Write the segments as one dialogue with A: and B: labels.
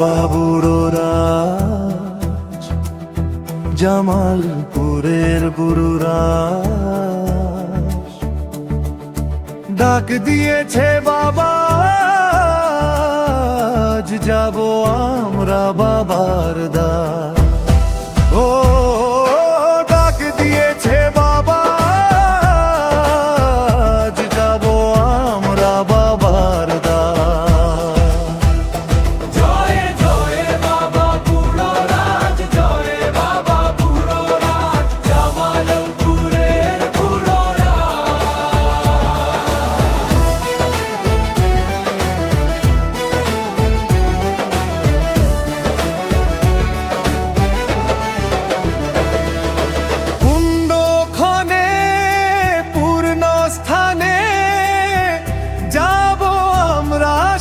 A: বাবা বুড়োরাজ, জামালপুরের বুড়োরাজ ডাক দিয়েছে বাবা, আজ যাব আমরা বাবার দ্বার। ও ডাক দিয়েছে বাবা, আজ যাব আমরা বাবার দ্বার।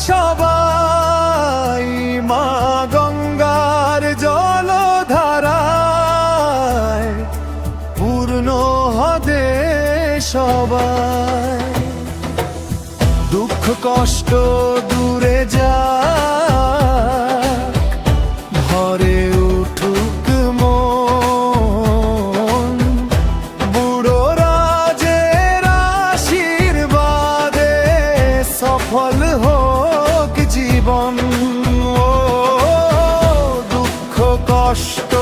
A: সবাই মা গঙ্গার জলধারায় পূর্ণ হবে সবাই, দুঃখ কষ্ট দূরে যাক, ঘরে উঠুক মন, বুড়ো রাজের আশীর্বাদে সফল হোক জীবন। ও দুঃখ কষ্ট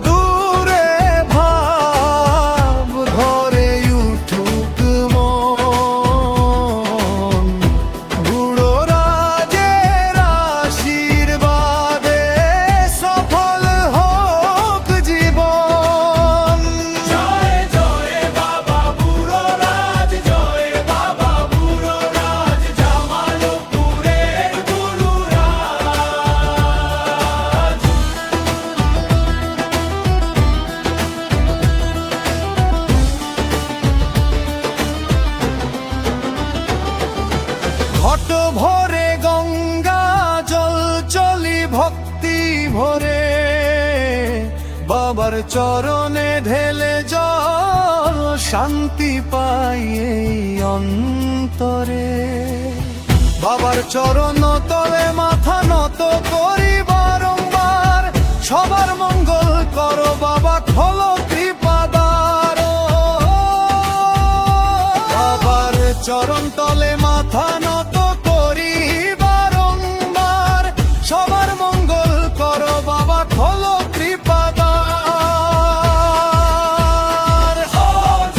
A: দূরে ভাব, ঘরে উঠুক মন, বুড়ো রাজের আশীর্বাদে সফল হোক জীবন।
B: জয় জয় বাবা বুড়ো রাজ, জয় বাবা বুড়ো রাজ, জামালপুরের বুড়ো রাজ।
A: ঘট ভরে গঙ্গা জল চলি ভক্তি ভরে, বাবার চরণে ঢেলে জল, শান্তি পাই এই অন্তরে। বাবার চরণ তলে মাথা নত করি বারংবার, সবার মঙ্গল করো বাবা, খোলো কৃপাদার। বাবার চরণ তলে মাথা নত করি বারংবার, সবার মঙ্গল করো বাবা, খোলো কৃপাদার।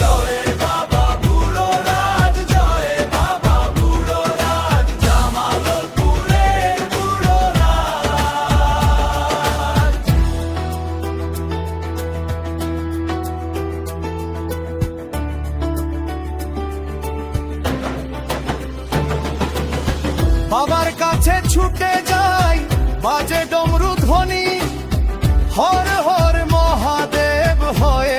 B: জয় বাবা বুড়ো রাজ, জয় বাবা বুড়ো রাজ, জামালপুরের বুড়ো রাজ।
A: বাবার কাছে ছুটে যাই, বাজে ডমরু ধ্বনি, হর হর মহাদেব হয়ে